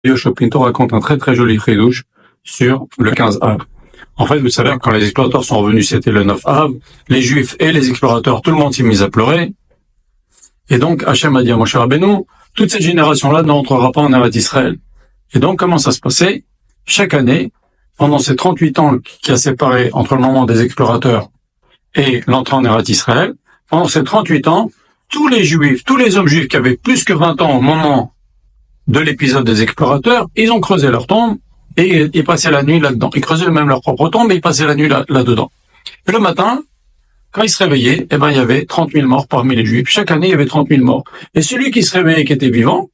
Yoshua Pinto raconte un très très joli chidouche sur le 15 Av. En fait, vous savez, quand les explorateurs sont revenus, c'était le 9 Av, les Juifs et les explorateurs, tout le monde s'est mis à pleurer. Et donc, Hachem a dit à Moshe Rabbeinu, toute cette génération-là n'entrera pas en Eretz Israël. Et donc, comment ça se passait? Chaque année, pendant ces 38 ans qui a séparé entre le moment des explorateurs et l'entrée en Eretz Israël, pendant ces 38 ans, tous les Juifs, tous les hommes juifs qui avaient plus que 20 ans au moment de l'épisode des explorateurs, ils ont creusé leur tombe et ils passaient la nuit là-dedans. Ils creusaient même leur propre tombe et ils passaient la nuit là-dedans. Et le matin, quand ils se réveillaient, il y avait 30 000 morts parmi les Juifs. Chaque année, il y avait 30 000 morts. Et celui qui se réveillait, qui était vivant,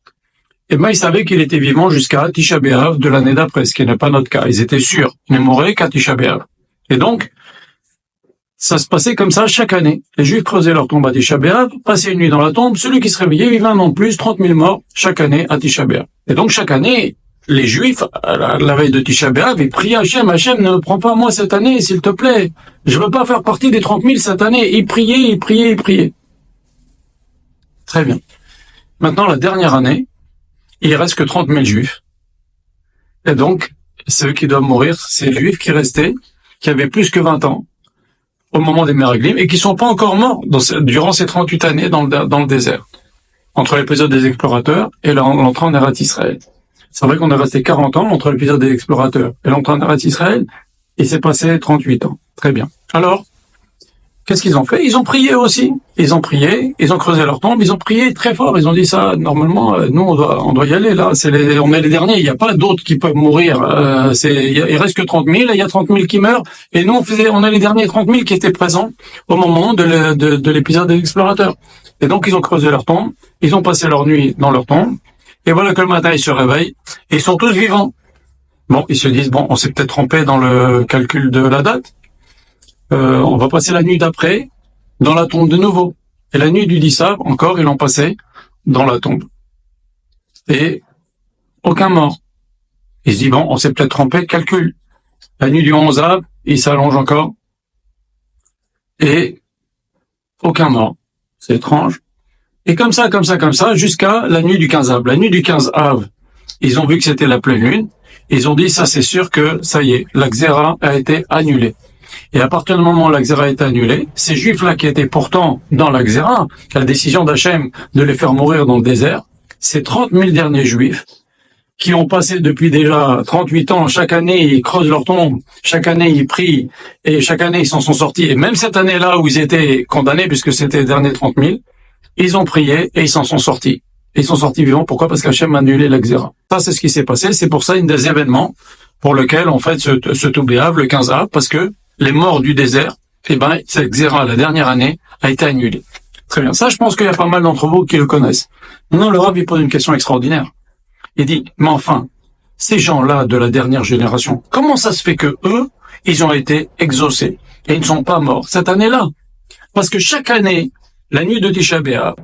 il savait qu'il était vivant jusqu'à Tisha B'Av de l'année d'après, ce qui n'est pas notre cas. Ils étaient sûrs. Ils ne mourraient qu'à Tisha B'Av. Et donc, ça se passait comme ça chaque année. Les Juifs creusaient leur tombe à Tisha B'Av, passaient une nuit dans la tombe. Celui qui se réveillait vivait un an de plus, 30 000 morts chaque année à Tisha B'Av. Et donc, chaque année, les Juifs, à la veille de Tisha B'Av, ils priaient Hachem, Hachem, ne me prends pas moi cette année, s'il te plaît. Je veux pas faire partie des 30 000 cette année. Ils priaient. Très bien. Maintenant, la dernière année, il reste que 30 000 Juifs. Et donc, ceux qui doivent mourir, c'est les Juifs qui restaient, qui avaient plus que 20 ans, au moment des Meraglim, et qui sont pas encore morts durant ces 38 années dans le désert. Entre l'épisode des explorateurs et l'entrée en Eretz Israël. C'est vrai qu'on est resté 40 ans entre l'épisode des explorateurs et l'entrée en Eretz Israël, et c'est passé 38 ans. Très bien. Alors, qu'est-ce qu'ils ont fait? Ils ont prié aussi. Ils ont prié, ils ont creusé leur tombe, ils ont prié très fort. Ils ont dit ça, normalement, nous, on doit y aller, là. On est les derniers, il n'y a pas d'autres qui peuvent mourir. Il reste que 30 000, il y a 30 000 qui meurent. Et nous, on est les derniers 30 000 qui étaient présents au moment de l'épisode des explorateurs. Et donc, ils ont creusé leur tombe, ils ont passé leur nuit dans leur tombe. Et voilà que le matin, ils se réveillent, et ils sont tous vivants. Bon, ils se disent, on s'est peut-être trompé dans le calcul de la date. On va passer la nuit d'après dans la tombe de nouveau. Et la nuit du 10 Av, encore, ils l'ont passé dans la tombe. Et aucun mort. Ils se disent, on s'est peut-être trompé, calcul. La nuit du 11 Av, il s'allonge encore. Et aucun mort. C'est étrange. Et comme ça, jusqu'à la nuit du 15 Av. La nuit du 15 Av, ils ont vu que c'était la pleine lune. Ils ont dit, ça c'est sûr que, ça y est, la Xéra a été annulée. Et à partir du moment où la Xéra a été annulée, ces Juifs-là qui étaient pourtant dans la Xéra, la décision d'Hachem de les faire mourir dans le désert, ces 30 000 derniers Juifs, qui ont passé depuis déjà 38 ans, chaque année ils creusent leur tombe, chaque année ils prient, et chaque année ils s'en sont sortis. Et même cette année-là où ils étaient condamnés, puisque c'était les derniers 30 000, ils ont prié et ils s'en sont sortis. Et ils sont sortis vivants. Pourquoi? Parce qu'Hachem a annulé la Xéra. Ça, c'est ce qui s'est passé. C'est pour ça une des événements pour lequel on fait ce Toubéav, le 15 Av, parce que les morts du désert, cette Xéra, la dernière année, a été annulée. Très bien. Ça, je pense qu'il y a pas mal d'entre vous qui le connaissent. Maintenant, le Rav, il pose une question extraordinaire. Il dit, mais enfin, ces gens-là de la dernière génération, comment ça se fait que eux, ils ont été exaucés et ils ne sont pas morts cette année-là? Parce que chaque année, la nuit de Tisha B'Av,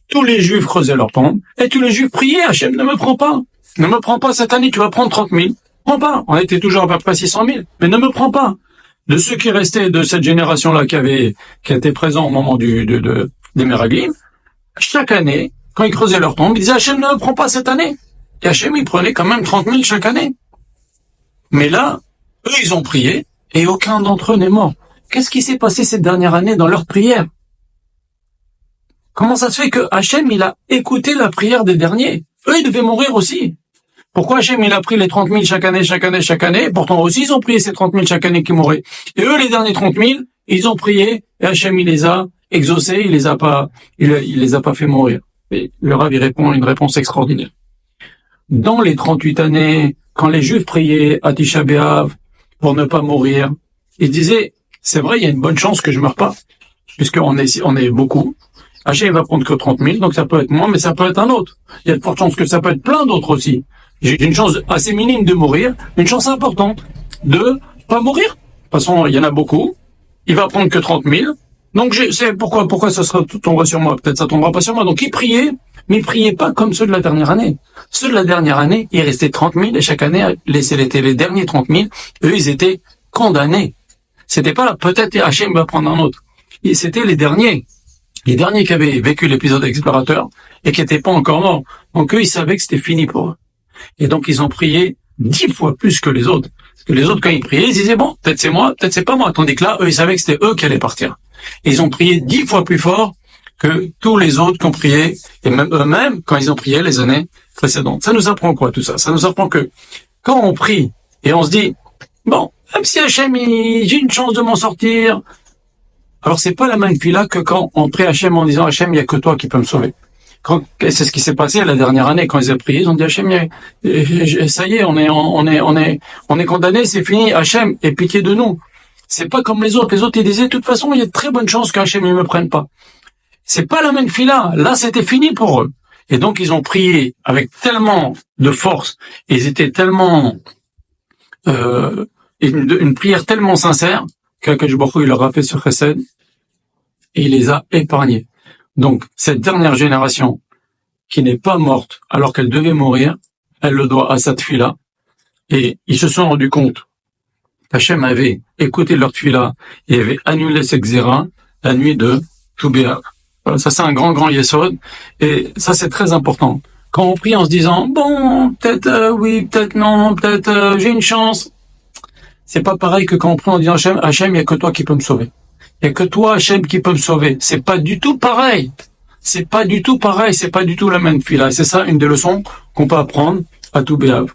tous les Juifs creusaient leur tombe, et tous les Juifs priaient, Hachem, ne me prends pas cette année, tu vas prendre 30 000. Prends pas. On était toujours à peu près 600 000, mais ne me prends pas. De ceux qui restaient de cette génération-là qui était présent au moment des Meraglim, chaque année, quand ils creusaient leur tombe, ils disaient, Hachem, ne me prends pas cette année. Et Hachem, il prenait quand même 30 000 chaque année. Mais là, eux, ils ont prié, et aucun d'entre eux n'est mort. Qu'est-ce qui s'est passé cette dernière année dans leur prière? Comment ça se fait que Hachem, il a écouté la prière des derniers? Eux, ils devaient mourir aussi. Pourquoi Hachem, il a pris les 30 000 chaque année? Pourtant aussi, ils ont prié ces 30 000 chaque année qui mouraient. Et eux, les derniers 30 000, ils ont prié, et Hachem, il les a exaucés, il les a pas fait mourir. Et le Rav, il répond une réponse extraordinaire. Dans les 38 années, quand les Juifs priaient à Tisha B'Av pour ne pas mourir, ils disaient, c'est vrai, il y a une bonne chance que je meure pas, puisqu'on est beaucoup. Hachem va prendre que 30 000, donc ça peut être moi, mais ça peut être un autre. Il y a de fortes chances que ça peut être plein d'autres aussi. J'ai une chance assez minime de mourir, une chance importante de pas mourir. De toute façon, il y en a beaucoup. Il va prendre que 30 000. Donc, pourquoi ça tombera sur moi? Peut-être ça tombera pas sur moi. Donc, ils priaient, mais ils priaient pas comme ceux de la dernière année. Ceux de la dernière année, il restait 30 000, et chaque année, c'était les derniers 30 000. Eux, ils étaient condamnés. C'était pas, peut-être Hachem va prendre un autre. C'était les derniers. Les derniers qui avaient vécu l'épisode explorateur et qui n'étaient pas encore morts. Donc eux, ils savaient que c'était fini pour eux. Et donc, ils ont prié 10 fois plus que les autres. Parce que les autres, quand ils priaient, ils disaient, bon, peut-être c'est moi, peut-être c'est pas moi. Tandis que là, eux, ils savaient que c'était eux qui allaient partir. Et ils ont prié 10 fois plus fort que tous les autres qui ont prié, et même eux-mêmes, quand ils ont prié les années précédentes. Ça nous apprend quoi, tout ça? Ça nous apprend que quand on prie, et on se dit, bon, même si Hachem, j'ai une chance de m'en sortir, alors c'est pas la même fila que quand on prie Hachem en disant, Hachem, il y a que toi qui peux me sauver. C'est ce qui s'est passé la dernière année quand ils ont prié, ils ont dit Hachem, ça y est, on est condamné, c'est fini, Hachem, aie pitié de nous. C'est pas comme les autres. Les autres, ils disaient, de toute façon, il y a de très bonnes chances qu'Hachem ne me prenne pas. C'est pas la même fila. Là, c'était fini pour eux. Et donc, ils ont prié avec tellement de force, et ils étaient tellement, une prière tellement sincère, qu'Akadosh Baruch Hu, il leur a fait ce chesed, et il les a épargnés. Donc, cette dernière génération, qui n'est pas morte alors qu'elle devait mourir, elle le doit à cette fila. Et ils se sont rendus compte qu'Hachem avait écouté leur fila et avait annulé cette xéra la nuit de Tou B'Av. Voilà, ça c'est un grand yesod. Et ça c'est très important. Quand on prie en se disant, bon, peut-être oui, peut-être non, peut-être j'ai une chance. C'est pas pareil que quand on prie en disant, Hachem, il n'y a que toi qui peux me sauver. Il n'y a que toi, Hachem, qui peut me sauver. C'est pas du tout pareil. C'est pas du tout pareil. C'est pas du tout la même fila. Et c'est ça une des leçons qu'on peut apprendre à Tou B'Av.